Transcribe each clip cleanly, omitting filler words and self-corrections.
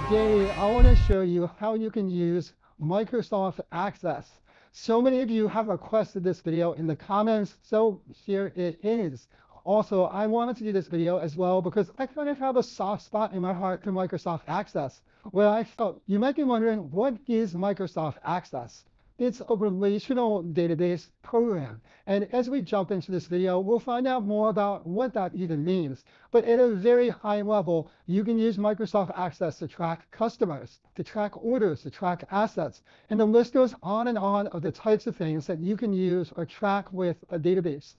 Today, I want to show you how you can use Microsoft Access. So many of you have requested this video in the comments, so here it is. Also, I wanted to do this video as well because I kind of have a soft spot in my heart for Microsoft Access. Well, I felt you might be wondering, what is Microsoft Access? It's a relational database program. And as we jump into this video, we'll find out more about what that even means. But at a very high level, you can use Microsoft Access to track customers, to track orders, to track assets. And the list goes on and on of the types of things that you can use or track with a database.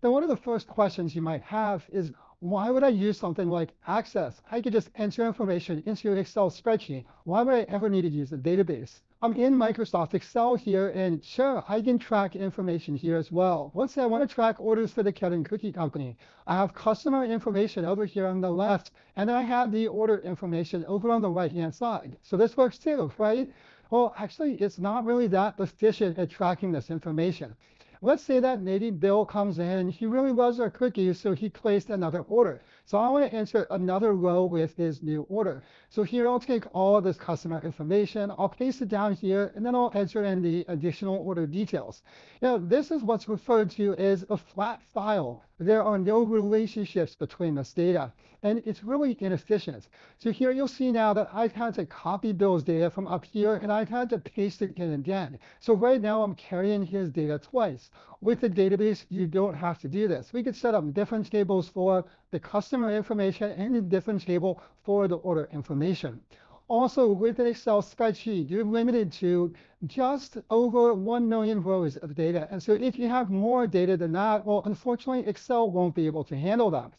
Now, one of the first questions you might have is, why would I use something like Access? I could just enter information into an Excel spreadsheet. Why would I ever need to use a database? I'm in Microsoft Excel here, and sure, I can track information here as well. Let's say I want to track orders for the Kevin Cookie Company. I have customer information over here on the left, and I have the order information over on the right-hand side. So this works too, right? Well, actually, it's not really that efficient at tracking this information. Let's say that maybe Bill comes in, he really loves our cookies, so he placed another order. So I want to enter another row with his new order. So here I'll take all of this customer information, I'll paste it down here, and then I'll enter in the additional order details. Now, this is what's referred to as a flat file. There are no relationships between this data, and it's really inefficient. So here you'll see now that I've had to copy Bill's data from up here, and I've had to paste it in again. So right now I'm carrying his data twice. With the database, you don't have to do this. We could set up different tables for the customer information and a different table for the order information. Also, with an Excel spreadsheet, you're limited to just over 1 million rows of data. And so if you have more data than that, well, unfortunately, Excel won't be able to handle that.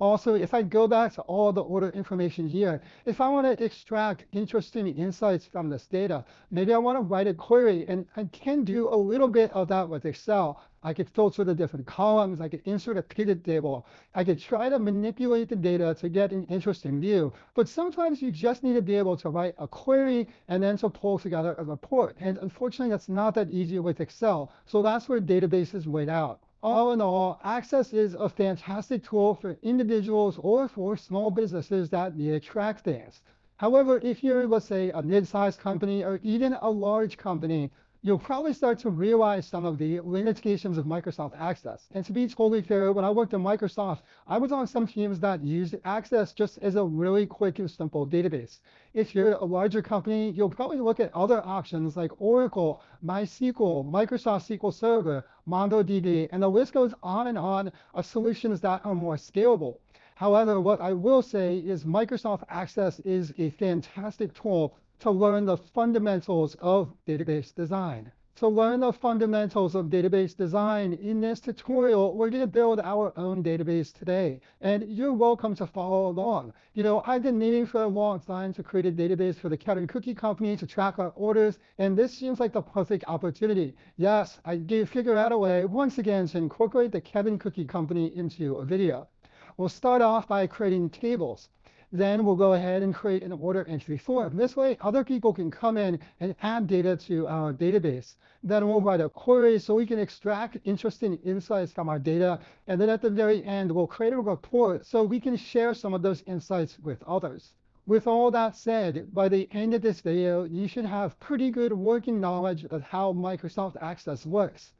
Also, if I go back to all the order information here, if I want to extract interesting insights from this data, maybe I want to write a query, and I can do a little bit of that with Excel. I could filter the different columns, I could insert a pivot table, I could try to manipulate the data to get an interesting view, but sometimes you just need to be able to write a query and then to pull together a report. And unfortunately, that's not that easy with Excel, so that's where databases wait out. All in all, Access is a fantastic tool for individuals or for small businesses that need to track things. However, if you're, let's say, a mid-sized company or even a large company, you'll probably start to realize some of the limitations of Microsoft Access. And to be totally fair, when I worked at Microsoft, I was on some teams that used Access just as a really quick and simple database. If you're a larger company, you'll probably look at other options like Oracle, MySQL, Microsoft SQL Server, MongoDB, and the list goes on and on of solutions that are more scalable. However, what I will say is Microsoft Access is a fantastic tool to learn the fundamentals of database design. To learn the fundamentals of database design, in this tutorial, we're going to build our own database today. And you're welcome to follow along. You know, I've been meaning for a long time to create a database for the Kevin Cookie Company to track our orders, and this seems like the perfect opportunity. Yes, I did figure out a way, once again, to incorporate the Kevin Cookie Company into a video. We'll start off by creating tables. Then we'll go ahead and create an order entry form. This way, other people can come in and add data to our database. Then we'll write a query so we can extract interesting insights from our data. And then at the very end, we'll create a report so we can share some of those insights with others. With all that said, by the end of this video, you should have pretty good working knowledge of how Microsoft Access works.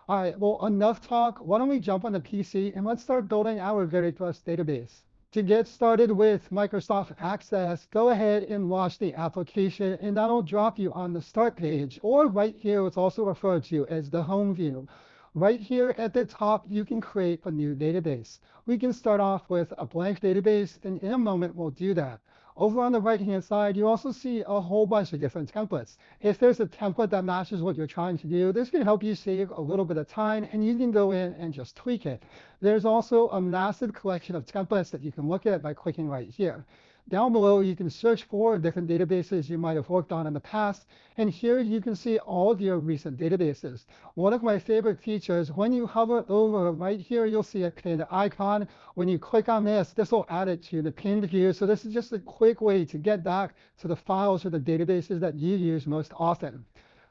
All right, well, enough talk. Why don't we jump on the PC and let's start building our very first database. To get started with Microsoft Access, go ahead and launch the application, and that'll drop you on the start page, or right here, it's also referred to as the home view. Right here at the top, you can create a new database. We can start off with a blank database, and in a moment, we'll do that. Over on the right-hand side, you also see a whole bunch of different templates. If there's a template that matches what you're trying to do, this can help you save a little bit of time, and you can go in and just tweak it. There's also a massive collection of templates that you can look at by clicking right here. Down below, you can search for different databases you might have worked on in the past, and here you can see all of your recent databases. One of my favorite features, when you hover over right here, you'll see a pinned icon. When you click on this, this will add it to the pinned view. So this is just a quick way to get back to the files or the databases that you use most often.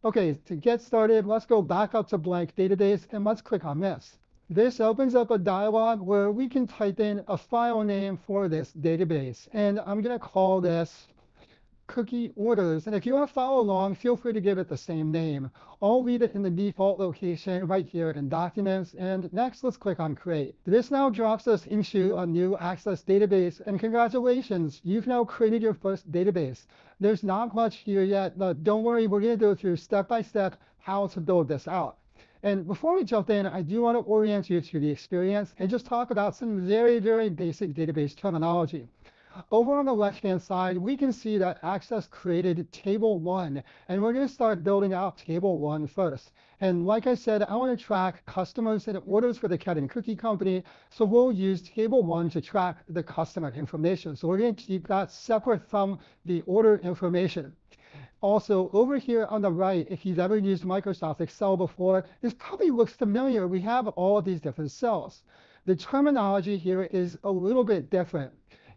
Okay, to get started, let's go back up to blank database, and let's click on this. This opens up a dialog where we can type in a file name for this database. And I'm going to call this cookie orders. And if you want to follow along, feel free to give it the same name. I'll leave it in the default location right here in Documents. And next, let's click on Create. This now drops us into a new Access database. And congratulations, you've now created your first database. There's not much here yet, but don't worry, we're going to go through step by step how to build this out. And before we jump in, I do want to orient you to the experience and just talk about some very, very basic database terminology. Over on the left-hand side, we can see that Access created Table 1, and we're going to start building out Table 1 first. And like I said, I want to track customers and orders for the cat and cookie company, so we'll use Table 1 to track the customer information. So we're going to keep that separate from the order information. Also, over here on the right, if you've ever used Microsoft Excel before, this probably looks familiar. We have all of these different cells. The terminology here is a little bit different.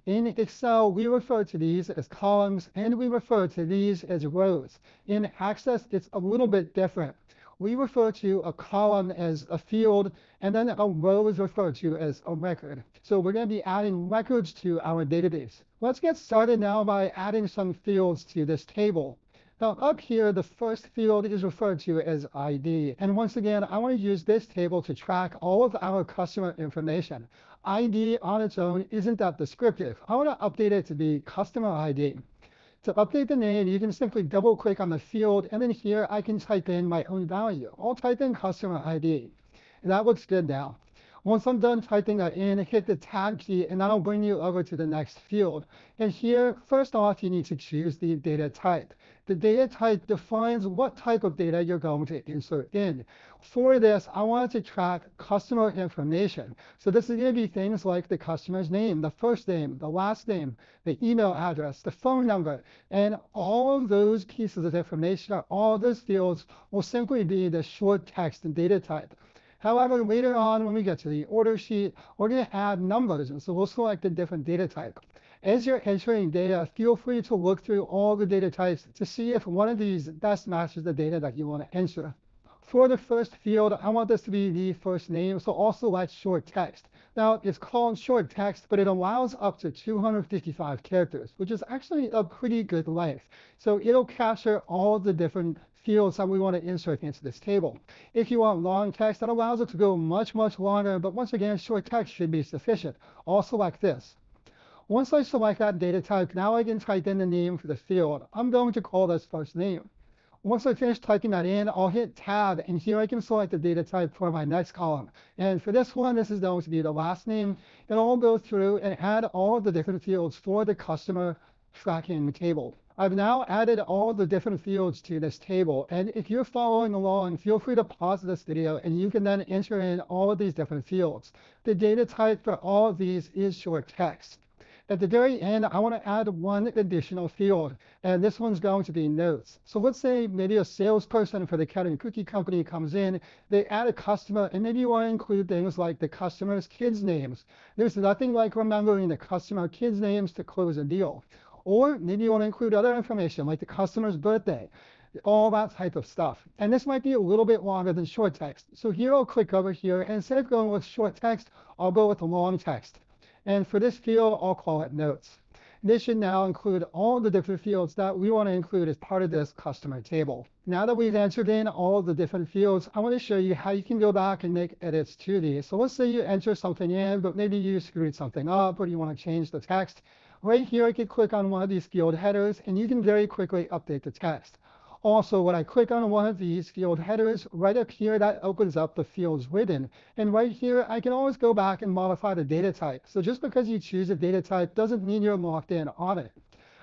In Excel, we refer to these as columns, and we refer to these as rows. In Access, it's a little bit different. We refer to a column as a field, and then a row is referred to as a record. So we're going to be adding records to our database. Let's get started now by adding some fields to this table. Now up here, the first field is referred to as ID. And once again, I want to use this table to track all of our customer information. ID on its own isn't that descriptive. I want to update it to be customer ID. To update the name, you can simply double click on the field, and then here I can type in my own value. I'll type in customer ID. And that looks good now. Once I'm done typing that in, hit the Tab key, and that'll bring you over to the next field. And here, first off, you need to choose the data type. The data type defines what type of data you're going to insert in. For this, I want to track customer information. So this is going to be things like the customer's name, the first name, the last name, the email address, the phone number, and all of those pieces of information, or all of those fields, will simply be the short text and data type. However, later on, when we get to the order sheet, we're going to add numbers, and so we'll select a different data type. As you're entering data, feel free to look through all the data types to see if one of these best matches the data that you want to enter. For the first field, I want this to be the first name, so I'll select short text. Now, it's called short text, but it allows up to 255 characters, which is actually a pretty good length. So it'll capture all the different fields that we want to insert into this table. If you want long text, that allows it to go much, much longer, but once again, short text should be sufficient. I'll select this. Once I select that data type, now I can type in the name for the field. I'm going to call this first name. Once I finish typing that in, I'll hit Tab, and here I can select the data type for my next column. And for this one, this is going to be the last name. And I'll go through and add all of the different fields for the customer tracking table. I've now added all the different fields to this table, and if you're following along, feel free to pause this video and you can then enter in all of these different fields. The data type for all of these is short text. At the very end, I want to add one additional field, and this one's going to be notes. So let's say maybe a salesperson for the cat and cookie company comes in, they add a customer, and maybe you want to include things like the customer's kids' names. There's nothing like remembering the customer kids' names to close a deal. Or maybe you want to include other information like the customer's birthday, all that type of stuff. And this might be a little bit longer than short text. So here I'll click over here, and instead of going with short text, I'll go with the long text. And for this field, I'll call it notes. This should now include all the different fields that we want to include as part of this customer table. Now that we've entered in all the different fields, I want to show you how you can go back and make edits to these. So let's say you enter something in, but maybe you screwed something up or you want to change the text. Right here, I can click on one of these field headers, and you can very quickly update the text. Also, when I click on one of these field headers, right up here, that opens up the fields within. And right here, I can always go back and modify the data type. So just because you choose a data type doesn't mean you're locked in on it.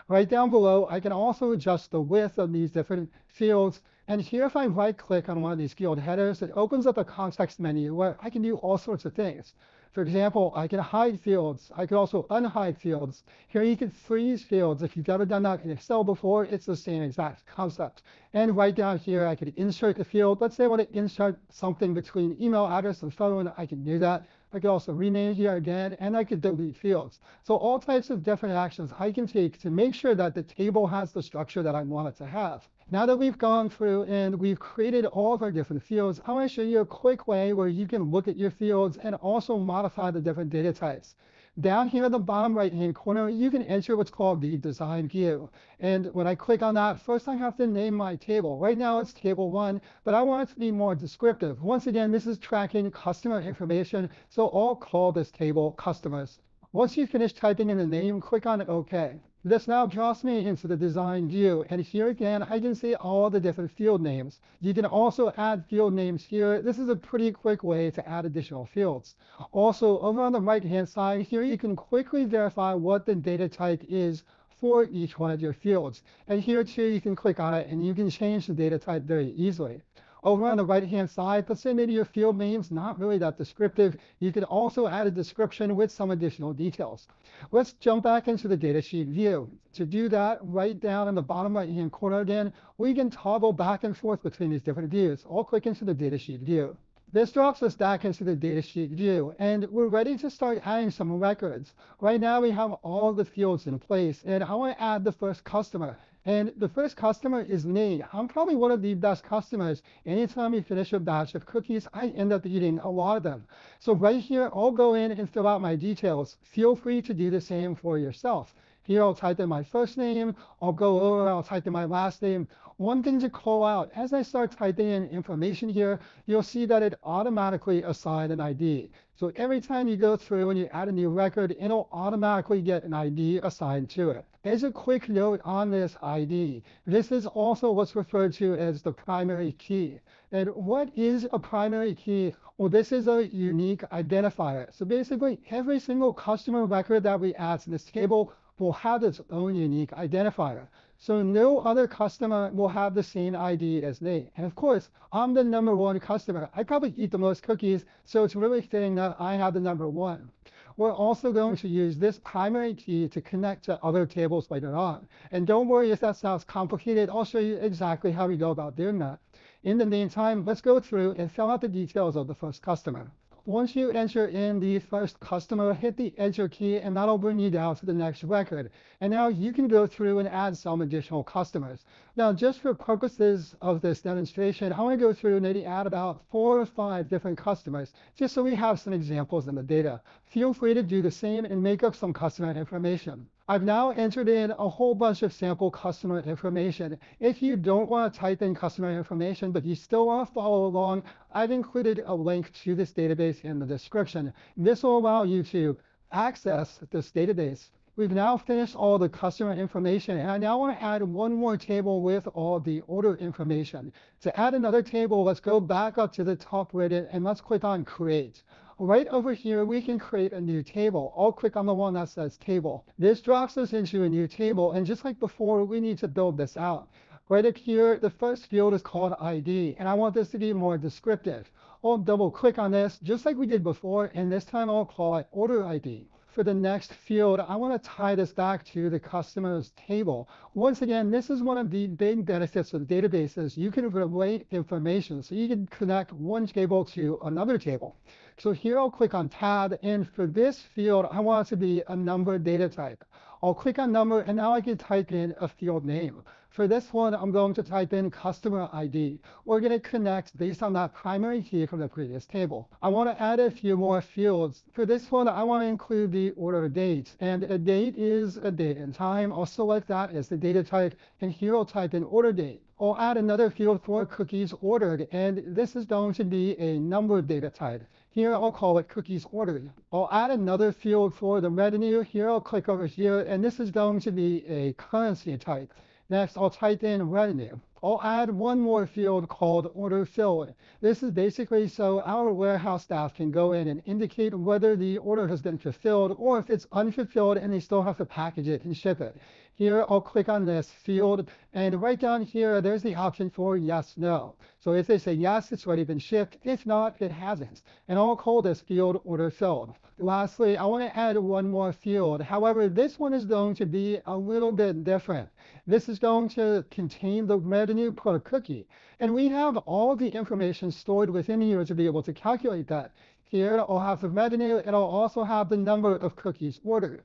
Right down below, I can also adjust the width of these different fields. And here, if I right click on one of these field headers, it opens up a context menu where I can do all sorts of things. For example, I can hide fields. I can also unhide fields. Here you can freeze fields. If you've ever done that in Excel before, it's the same exact concept. And right down here, I could insert a field. Let's say I want to insert something between email address and phone. I can do that. I could also rename here again, and I could delete fields. So all types of different actions I can take to make sure that the table has the structure that I want it to have. Now that we've gone through and we've created all of our different fields, I want to show you a quick way where you can look at your fields and also modify the different data types. Down here at the bottom right-hand corner, you can enter what's called the design view. And when I click on that, first I have to name my table. Right now it's table 1, but I want it to be more descriptive. Once again, this is tracking customer information, so I'll call this table customers. Once you finish typing in the name, click on OK. This now draws me into the design view, and here again, I can see all the different field names. You can also add field names here. This is a pretty quick way to add additional fields. Also, over on the right-hand side, here you can quickly verify what the data type is for each one of your fields. And here too, you can click on it and you can change the data type very easily. Over on the right-hand side, let's say maybe your field name's not really that descriptive. You can also add a description with some additional details. Let's jump back into the datasheet view. To do that, right down in the bottom right-hand corner again, we can toggle back and forth between these different views. I'll click into the datasheet view. This drops us back into the datasheet view, and we're ready to start adding some records. Right now, we have all the fields in place, and I want to add the first customer. And the first customer is me. I'm probably one of the best customers. Anytime we finish a batch of cookies, I end up eating a lot of them. So right here, I'll go in and fill out my details. Feel free to do the same for yourself. Here, I'll type in my first name. I'll go over, I'll type in my last name. One thing to call out, as I start typing in information here, you'll see that it automatically assigns an ID. So every time you go through and you add a new record, it'll automatically get an ID assigned to it. As a quick note on this ID, this is also what's referred to as the primary key. And what is a primary key? Well, this is a unique identifier. So basically, every single customer record that we add to this table will have its own unique identifier. So no other customer will have the same ID as me. And of course, I'm the #1 customer. I probably eat the most cookies, so it's really fitting that I have the #1. We're also going to use this primary key to connect to other tables later on. And don't worry if that sounds complicated. I'll show you exactly how we go about doing that. In the meantime, let's go through and fill out the details of the first customer. Once you enter in the first customer, hit the Enter key, and that'll bring you down to the next record. And now you can go through and add some additional customers. Now, just for purposes of this demonstration, I want to go through and maybe add about 4 or 5 different customers, just so we have some examples in the data. Feel free to do the same and make up some customer information. I've now entered in a whole bunch of sample customer information. If you don't want to type in customer information, but you still want to follow along, I've included a link to this database in the description. This will allow you to access this database. We've now finished all the customer information, and I now want to add one more table with all the order information. To add another table, let's go back up to the top right and let's click on Create. Right over here, we can create a new table. I'll click on the one that says Table. This drops us into a new table, and just like before, we need to build this out. Right up here, the first field is called ID, and I want this to be more descriptive. I'll double click on this, just like we did before, and this time I'll call it Order ID. For the next field, I want to tie this back to the customer's table. Once again, this is one of the big benefits of databases. You can relate information, so you can connect one table to another table. So here I'll click on Tab, and for this field, I want it to be a number data type. I'll click on number, and now I can type in a field name. For this one, I'm going to type in customer ID. We're going to connect based on that primary key from the previous table. I want to add a few more fields. For this one, I want to include the order date. And a date is a date and time. I'll select that as the data type. And here I'll type in order date. I'll add another field for cookies ordered. And this is going to be a number data type. Here I'll call it cookies ordered. I'll add another field for the revenue. Here I'll click over here. And this is going to be a currency type. Next, I'll type in revenue. I'll add one more field called order filled. This is basically so our warehouse staff can go in and indicate whether the order has been fulfilled or if it's unfulfilled and they still have to package it and ship it. Here, I'll click on this field, and right down here, there's the option for yes, no. So if they say yes, it's already been shipped. If not, it hasn't. And I'll call this field order filled. Lastly, I want to add one more field. However, this one is going to be a little bit different. This is going to contain the revenue per cookie. And we have all the information stored within here to be able to calculate that. Here, I'll have the revenue, and I'll also have the number of cookies ordered.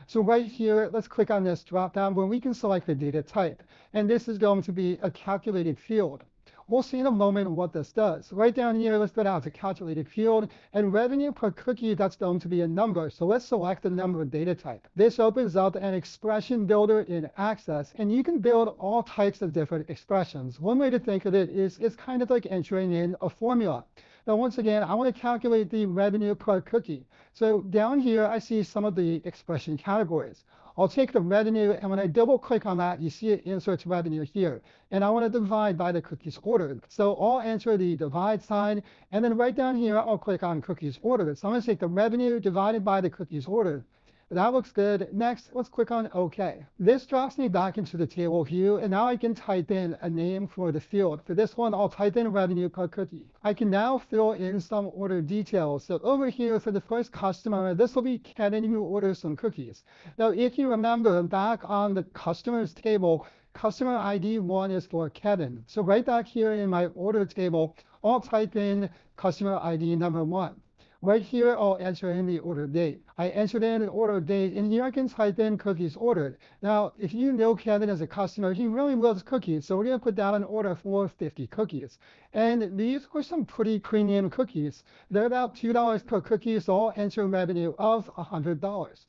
So right here, let's click on this drop down where we can select the data type. And this is going to be a calculated field. We'll see in a moment what this does. Right down here, let's go down to calculated field, and revenue per cookie, that's going to be a number. So let's select the number data type. This opens up an expression builder in Access, and you can build all types of different expressions. One way to think of it is it's kind of like entering in a formula. Now, once again, I want to calculate the revenue per cookie. So down here, I see some of the expression categories. I'll take the revenue, and when I double click on that, you see it inserts revenue here. And I want to divide by the cookies ordered. So I'll enter the divide sign, and then right down here, I'll click on cookies ordered. So I'm going to take the revenue divided by the cookies ordered. That looks good. Next, let's click on OK. This drops me back into the table view, and now I can type in a name for the field. For this one, I'll type in revenue per cookie. I can now fill in some order details. So over here for the first customer, this will be Kevin who orders some cookies. Now, if you remember back on the customers table, customer ID 1 is for Kevin. So right back here in my order table, I'll type in customer ID number 1. Right here, I'll enter in the order date. I entered in an order date, and here I can type in cookies ordered. Now, if you know Kevin as a customer, he really loves cookies, so we're going to put down an order for 50 cookies. And these were some pretty premium cookies. They're about $2 per cookie, so I'll enter revenue of $100.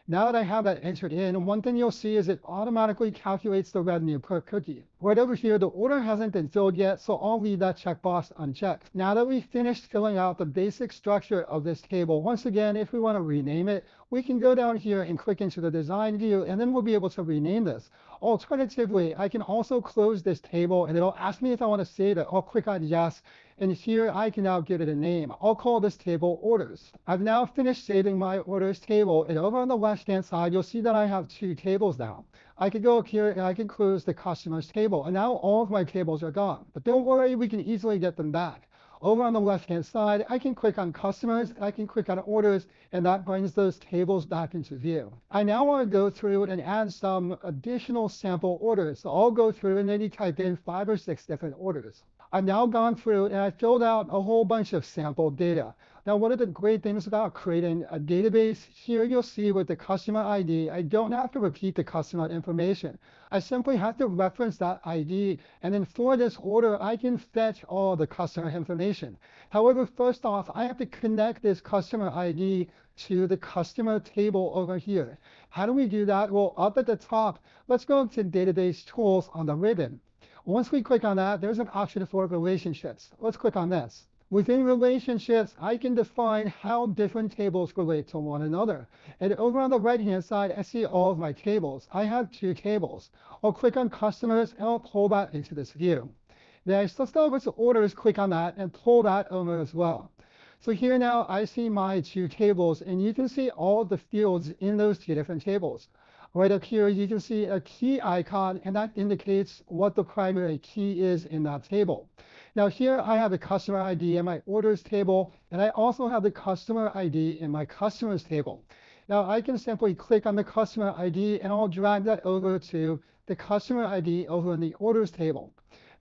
Now that I have that entered in, one thing you'll see is it automatically calculates the revenue per cookie. Right over here, the order hasn't been filled yet, so I'll leave that checkbox unchecked. Now that we've finished filling out the basic structure of this table, once again, if we want to rename it, we can go down here and click into the design view, and then we'll be able to rename this. Alternatively, I can also close this table, and it'll ask me if I want to save it. I'll click on yes, and here I can now give it a name. I'll call this table orders. I've now finished saving my orders table, and over on the left-hand side, you'll see that I have 2 tables now. I could go up here and I can close the customers table, and now all of my tables are gone. But don't worry, we can easily get them back. Over on the left-hand side, I can click on customers, I can click on orders, and that brings those tables back into view. I now want to go through and add some additional sample orders. So I'll go through and maybe type in 5 or 6 different orders. I've now gone through and I filled out a whole bunch of sample data. Now, one of the great things about creating a database, here you'll see with the customer ID, I don't have to repeat the customer information. I simply have to reference that ID, and then for this order, I can fetch all the customer information. However, first off, I have to connect this customer ID to the customer table over here. How do we do that? Well, up at the top, let's go to Database Tools on the ribbon. Once we click on that, there's an option for relationships. Let's click on this. Within relationships, I can define how different tables relate to one another. And over on the right-hand side, I see all of my tables. I have 2 tables. I'll click on customers, and I'll pull that into this view. Next, let's go over to orders, click on that, and pull that over as well. So here now, I see my 2 tables, and you can see all of the fields in those 2 different tables. Right up here, you can see a key icon, and that indicates what the primary key is in that table. Now here I have the customer ID in my orders table, and I also have the customer ID in my customers table. Now I can simply click on the customer ID, and I'll drag that over to the customer ID over in the orders table.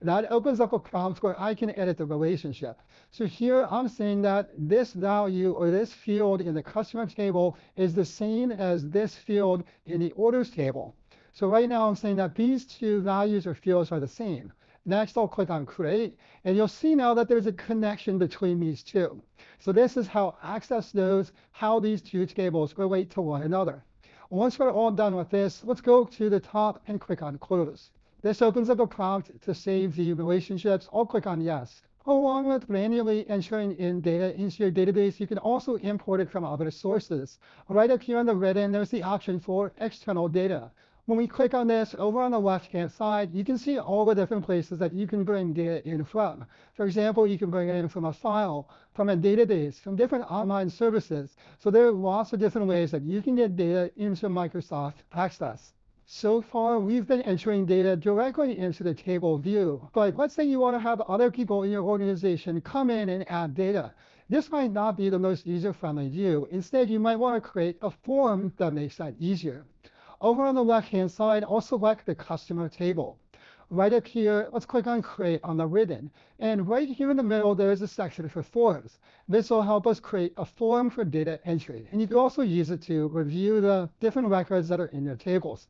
That opens up a prompt where I can edit the relationship. So here I'm saying that this value or this field in the customer table is the same as this field in the orders table. So right now I'm saying that these 2 values or fields are the same. Next, I'll click on create, and you'll see now that there's a connection between these 2. So this is how Access knows how these 2 tables relate to one another. Once we're all done with this, let's go to the top and click on close. This opens up a prompt to save the relationships. I'll click on yes. Along with manually entering in data into your database, you can also import it from other sources. Right up here on the ribbon, there's the option for external data. When we click on this, over on the left-hand side, you can see all the different places that you can bring data in from. For example, you can bring it in from a file, from a database, from different online services. So there are lots of different ways that you can get data into Microsoft Access. So far, we've been entering data directly into the table view, but let's say you want to have other people in your organization come in and add data. This might not be the most user-friendly view. Instead, you might want to create a form that makes that easier. Over on the left-hand side, I'll select the customer table. Right up here, let's click on Create on the ribbon. And right here in the middle, there's a section for forms. This will help us create a form for data entry. And you can also use it to review the different records that are in your tables.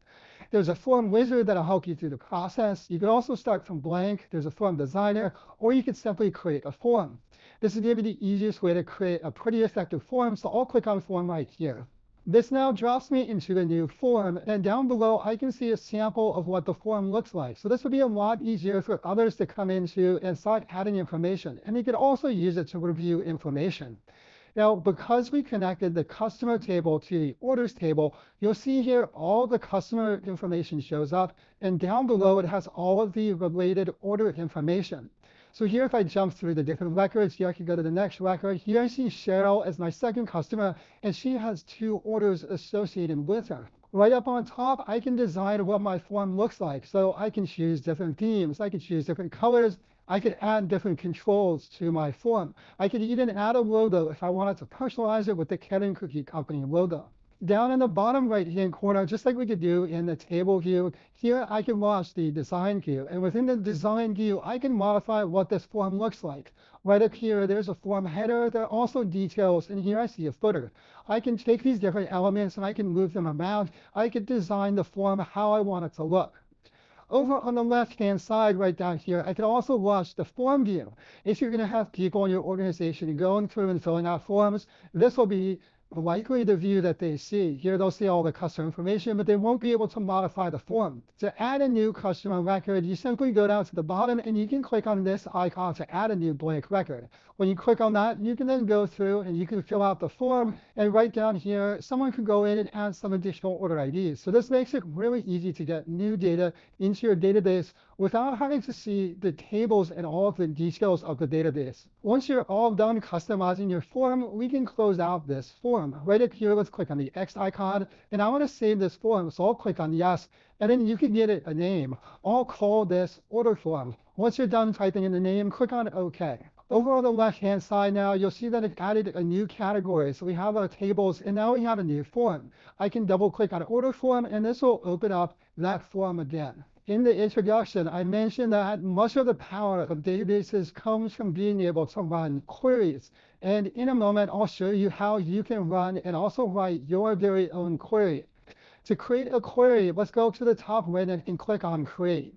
There's a form wizard that'll help you through the process. You can also start from blank. There's a form designer, or you can simply create a form. This is going to be the easiest way to create a pretty effective form, so I'll click on Form right here. This now drops me into a new form, and down below I can see a sample of what the form looks like. So this would be a lot easier for others to come into and start adding information. And you could also use it to review information. Now, because we connected the customer table to the orders table, you'll see here all the customer information shows up, and down below it has all of the related order information. So here, if I jump through the different records, here I can go to the next record. Here I see Cheryl as my second customer, and she has 2 orders associated with her. Right up on top, I can design what my form looks like. So I can choose different themes. I can choose different colors. I could add different controls to my form. I could even add a logo if I wanted to personalize it with the Ken and Cookie Company logo. Down in the bottom right-hand corner, just like we could do in the table view, here I can launch the design view. And within the design view, I can modify what this form looks like. Right up here, there's a form header. There are also details, and here I see a footer. I can take these different elements and I can move them around. I could design the form how I want it to look. Over on the left-hand side, right down here, I can also launch the form view. If you're going to have people in your organization going through and filling out forms, this will be likely the view that they see. Here they'll see all the customer information, but they won't be able to modify the form. To add a new customer record, you simply go down to the bottom and you can click on this icon to add a new blank record. When you click on that, you can then go through and you can fill out the form, and right down here, someone can go in and add some additional order IDs. So this makes it really easy to get new data into your database without having to see the tables and all of the details of the database. Once you're all done customizing your form, we can close out this form. Right up here, let's click on the X icon, and I want to save this form, so I'll click on yes, and then you can give it a name. I'll call this order form. Once you're done typing in the name, click on OK. Over on the left-hand side now, you'll see that it added a new category. So we have our tables, and now we have a new form. I can double-click on order form, and this will open up that form again. In the introduction, I mentioned that much of the power of databases comes from being able to run queries. And in a moment, I'll show you how you can run and also write your very own query. To create a query, let's go to the top right and click on Create.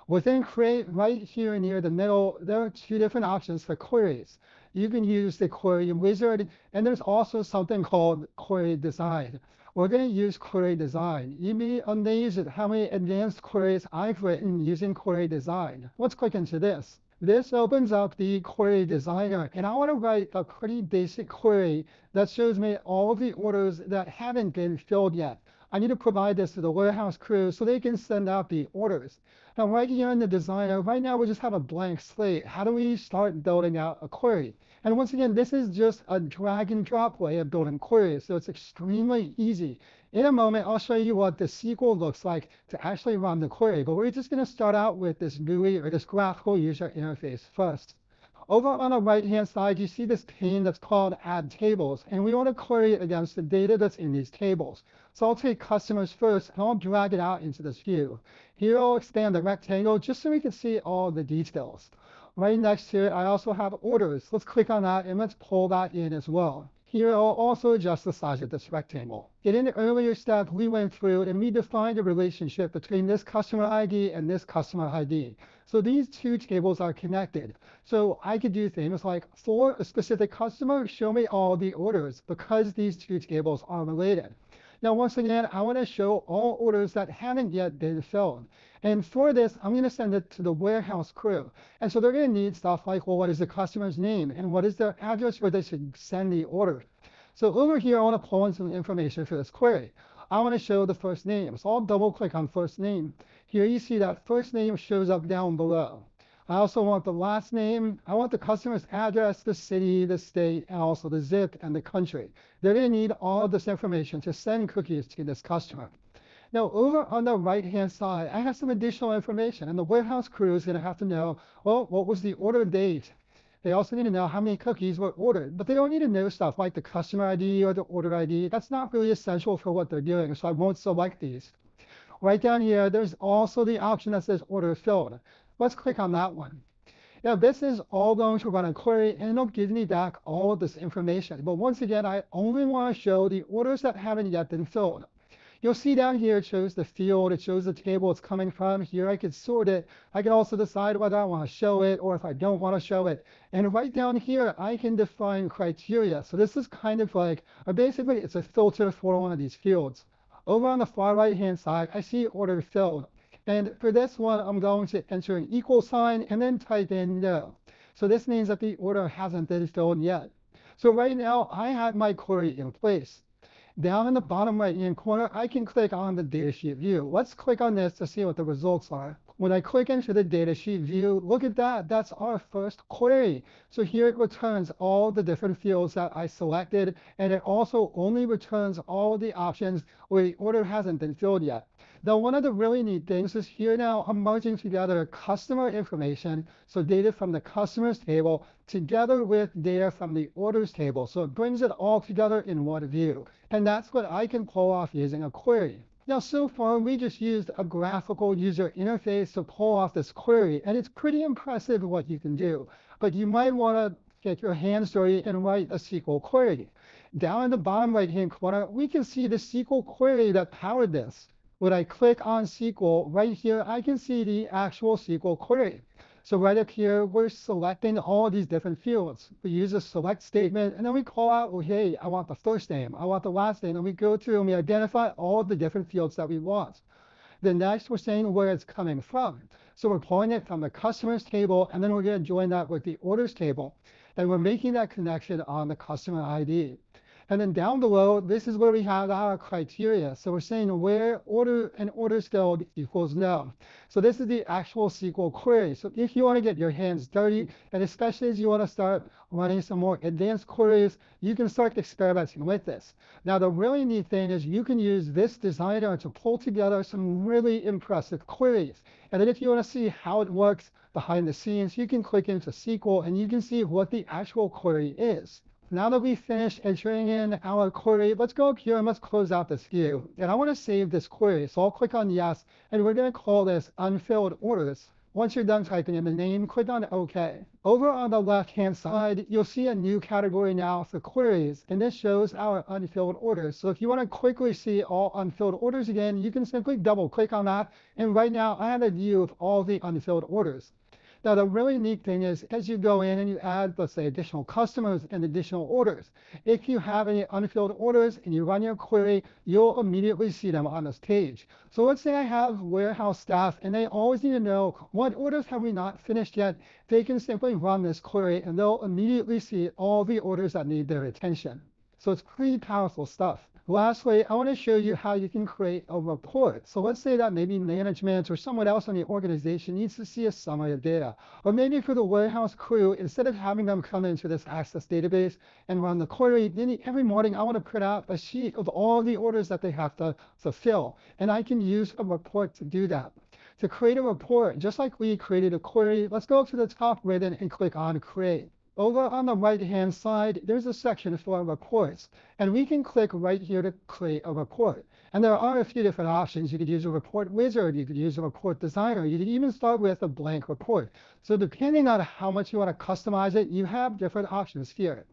Within Create, right here near the middle, there are 2 different options for queries. You can use the query wizard, and there's also something called query design. We're going to use query design. You'd be amazed at how many advanced queries I've written using query design. Let's click into this. This opens up the query designer, and I want to write a pretty basic query that shows me all of the orders that haven't been filled yet. I need to provide this to the warehouse crew so they can send out the orders. Now, right here in the designer, right now we just have a blank slate. How do we start building out a query? And once again, this is just a drag and drop way of building queries, so it's extremely easy. In a moment, I'll show you what the SQL looks like to actually run the query, but we're just going to start out with this GUI, or this graphical user interface first. Over on the right-hand side, you see this pane that's called Add Tables, and we want to query it against the data that's in these tables. So I'll take customers first, and I'll drag it out into this view. Here I'll expand the rectangle just so we can see all the details. Right next to it, I also have orders. Let's click on that, and let's pull that in as well. Here I'll also adjust the size of this rectangle. In an earlier step, we went through and we defined a relationship between this customer ID and this customer ID. So these 2 tables are connected. So I could do things like, for a specific customer, show me all the orders, because these 2 tables are related. Now, once again, I want to show all orders that haven't yet been filled. And for this, I'm going to send it to the warehouse crew. And so they're going to need stuff like, well, what is the customer's name? And what is their address where they should send the order? So over here, I want to pull in some information for this query. I want to show the first name. So I'll double click on first name. Here you see that first name shows up down below. I also want the last name. I want the customer's address, the city, the state, and also the zip and the country. They're going to need all of this information to send cookies to this customer. Now, over on the right-hand side, I have some additional information, and the warehouse crew is going to have to know, well, what was the order date? They also need to know how many cookies were ordered, but they don't need to know stuff like the customer ID or the order ID. That's not really essential for what they're doing, so I won't select these. Right down here, there's also the option that says order filled. Let's click on that one. Now, this is all going to run a query, and it'll give me back all of this information. But once again, I only want to show the orders that haven't yet been filled. You'll see down here, it shows the field, it shows the table it's coming from. Here I can sort it. I can also decide whether I want to show it or if I don't want to show it. And right down here, I can define criteria. So this is kind of like, basically it's a filter for one of these fields. Over on the far right-hand side, I see order filled. And for this one, I'm going to enter an equal sign and then type in no. So this means that the order hasn't been filled yet. So right now, I have my query in place. Down in the bottom right-hand corner, I can click on the datasheet view. Let's click on this to see what the results are. When I click into the datasheet view, look at that. That's our first query. So here it returns all the different fields that I selected, and it also only returns all the options where the order hasn't been filled yet. Now, one of the really neat things is here now I'm merging together customer information, so data from the customers table, together with data from the orders table. So it brings it all together in one view. And that's what I can pull off using a query. Now, so far, we just used a graphical user interface to pull off this query, and it's pretty impressive what you can do. But you might want to get your hands dirty and write a SQL query. Down in the bottom right-hand corner, we can see the SQL query that powered this. When I click on SQL, right here, I can see the actual SQL query. So right up here, we're selecting all these different fields. We use a select statement, and then we call out, oh, hey, I want the first name, I want the last name, and we go through and we identify all the different fields that we want. Then next, we're saying where it's coming from. So we're pulling it from the customers table, and then we're going to join that with the orders table. And we're making that connection on the customer ID. And then down below, this is where we have our criteria. So we're saying where order and orders filled equals no. So this is the actual SQL query. So if you want to get your hands dirty, and especially as you want to start running some more advanced queries, you can start experimenting with this. Now, the really neat thing is you can use this designer to pull together some really impressive queries. And then if you want to see how it works behind the scenes, you can click into SQL and you can see what the actual query is. Now that we've finished entering in our query, let's go up here and let's close out this view. And I want to save this query, so I'll click on yes, and we're going to call this unfilled orders. Once you're done typing in the name, click on OK. Over on the left-hand side, you'll see a new category now for queries, and this shows our unfilled orders. So if you want to quickly see all unfilled orders again, you can simply double-click on that, and right now I have a view of all the unfilled orders. Now, the really neat thing is, as you go in and you add, let's say, additional customers and additional orders, if you have any unfilled orders and you run your query, you'll immediately see them on this page. So let's say I have warehouse staff and they always need to know what orders have we not finished yet. They can simply run this query and they'll immediately see all the orders that need their attention. So it's pretty powerful stuff. Lastly, I want to show you how you can create a report. So let's say that maybe management or someone else in the organization needs to see a summary of data. Or maybe for the warehouse crew, instead of having them come into this Access database and run the query, maybe every morning I want to print out a sheet of all the orders that they have to fulfill. And I can use a report to do that. To create a report, just like we created a query, let's go up to the top ribbon and click on Create. Over on the right-hand side, there's a section for reports, and we can click right here to create a report. And there are a few different options. You could use a report wizard, you could use a report designer, you could even start with a blank report. So depending on how much you want to customize it, you have different options here.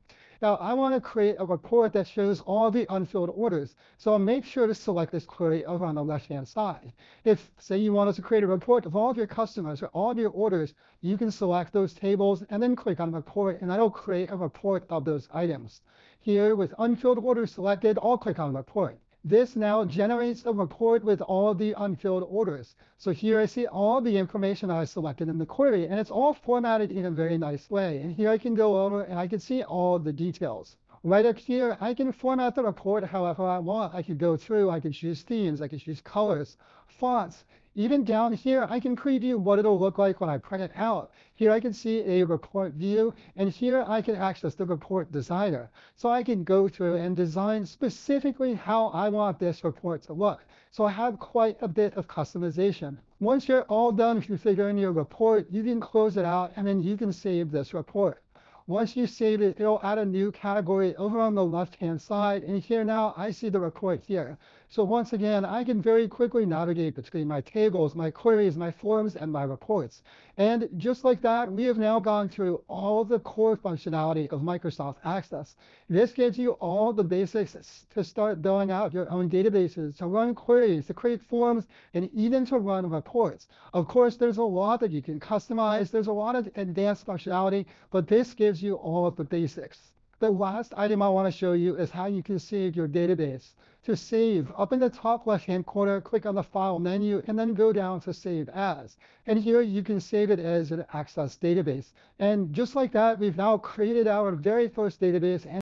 Now, I want to create a report that shows all the unfilled orders. So I'll make sure to select this query over on the left-hand side. If, say, you wanted to create a report of all of your customers or all of your orders, you can select those tables and then click on report, and that'll create a report of those items. Here, with unfilled orders selected, I'll click on report. This now generates a report with all the unfilled orders. So here I see all the information I selected in the query, and it's all formatted in a very nice way. And here I can go over and I can see all the details. Right up here, I can format the report however I want. I could go through, I could choose themes, I could choose colors, fonts, Even down here, I can preview what it'll look like when I print it out. Here I can see a report view, and here I can access the report designer. So I can go through and design specifically how I want this report to look. So I have quite a bit of customization. Once you're all done configuring your report, you can close it out, and then you can save this report. Once you save it, it'll add a new category over on the left-hand side. And here now, I see the report here. So once again, I can very quickly navigate between my tables, my queries, my forms, and my reports. And just like that, we have now gone through all the core functionality of Microsoft Access. This gives you all the basics to start building out your own databases, to run queries, to create forms, and even to run reports. Of course, there's a lot that you can customize. There's a lot of advanced functionality, but this gives you all of the basics. The last item I want to show you is how you can save your database. To save, up in the top left-hand corner, click on the File menu, and then go down to Save As. And here you can save it as an Access database. And just like that, we've now created our very first database. And